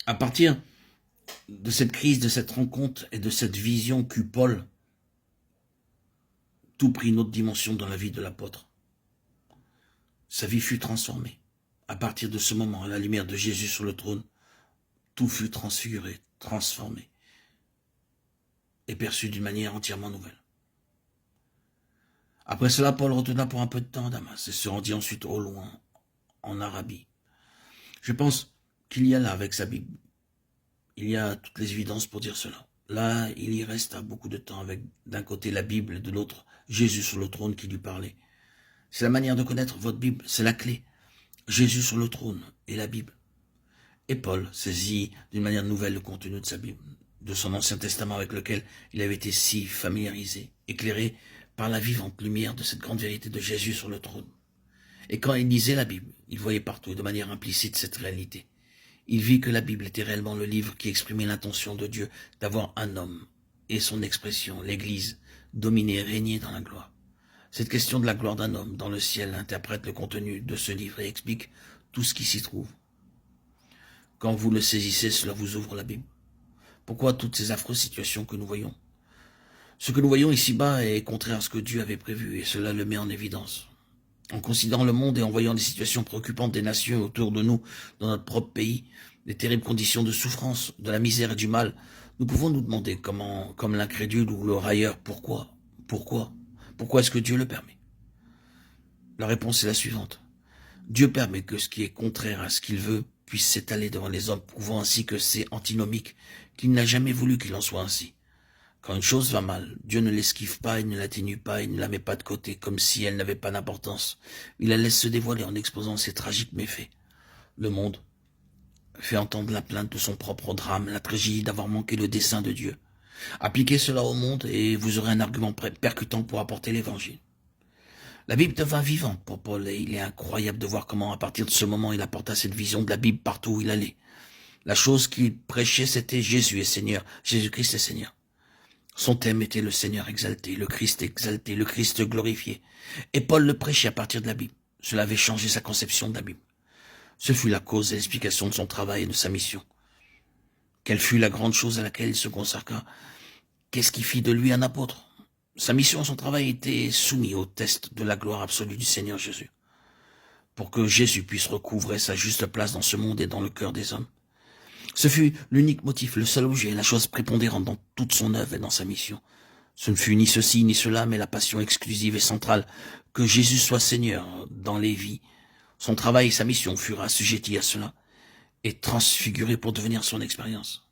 À partir de cette crise, de cette rencontre et de cette vision qu'eut Paul, tout prit une autre dimension dans la vie de l'apôtre. Sa vie fut transformée. À partir de ce moment, à la lumière de Jésus sur le trône, tout fut transfiguré, transformé et perçu d'une manière entièrement nouvelle. Après cela, Paul retourna pour un peu de temps à Damas et se rendit ensuite au loin, en Arabie. Je pense qu'il y a là, avec sa Bible, il y a toutes les évidences pour dire cela. Là, il y resta beaucoup de temps avec, d'un côté, la Bible et de l'autre, Jésus sur le trône qui lui parlait. C'est la manière de connaître votre Bible, c'est la clé. Jésus sur le trône et la Bible. Et Paul saisit d'une manière nouvelle le contenu de sa Bible, de son Ancien Testament avec lequel il avait été si familiarisé, éclairé par la vivante lumière de cette grande vérité de Jésus sur le trône. Et quand il lisait la Bible, il voyait partout de manière implicite cette réalité. Il vit que la Bible était réellement le livre qui exprimait l'intention de Dieu d'avoir un homme et son expression, l'Église, dominer et régner dans la gloire. Cette question de la gloire d'un homme dans le ciel interprète le contenu de ce livre et explique tout ce qui s'y trouve. Quand vous le saisissez, cela vous ouvre la Bible. Pourquoi toutes ces affreuses situations que nous voyons? Ce que nous voyons ici-bas est contraire à ce que Dieu avait prévu et cela le met en évidence. En considérant le monde et en voyant les situations préoccupantes des nations autour de nous, dans notre propre pays, les terribles conditions de souffrance, de la misère et du mal, nous pouvons nous demander comment, comme l'incrédule ou le railleur, pourquoi est-ce que Dieu le permet? La réponse est la suivante. Dieu permet que ce qui est contraire à ce qu'il veut puisse s'étaler devant les hommes, prouvant ainsi que c'est antinomique, qu'il n'a jamais voulu qu'il en soit ainsi. Quand une chose va mal, Dieu ne l'esquive pas, il ne l'atténue pas, il ne la met pas de côté, comme si elle n'avait pas d'importance. Il la laisse se dévoiler en exposant ses tragiques méfaits. Le monde fait entendre la plainte de son propre drame, la tragédie d'avoir manqué le dessein de Dieu. Appliquez cela au monde et vous aurez un argument percutant pour apporter l'évangile. La Bible devint vivante pour Paul et il est incroyable de voir comment à partir de ce moment il apporta cette vision de la Bible partout où il allait. La chose qu'il prêchait c'était Jésus est Seigneur, Jésus-Christ est Seigneur. Son thème était le Seigneur exalté, le Christ glorifié. Et Paul le prêchait à partir de la Bible. Cela avait changé sa conception de la Bible. Ce fut la cause et l'explication de son travail et de sa mission. Quelle fut la grande chose à laquelle il se consacra? Qu'est-ce qui fit de lui un apôtre? Sa mission et son travail étaient soumis au test de la gloire absolue du Seigneur Jésus. Pour que Jésus puisse recouvrer sa juste place dans ce monde et dans le cœur des hommes. Ce fut l'unique motif, le seul objet, la chose prépondérante dans toute son œuvre et dans sa mission. Ce ne fut ni ceci ni cela, mais la passion exclusive et centrale, que Jésus soit Seigneur dans les vies. Son travail et sa mission furent assujettis à cela et transfigurés pour devenir son expérience.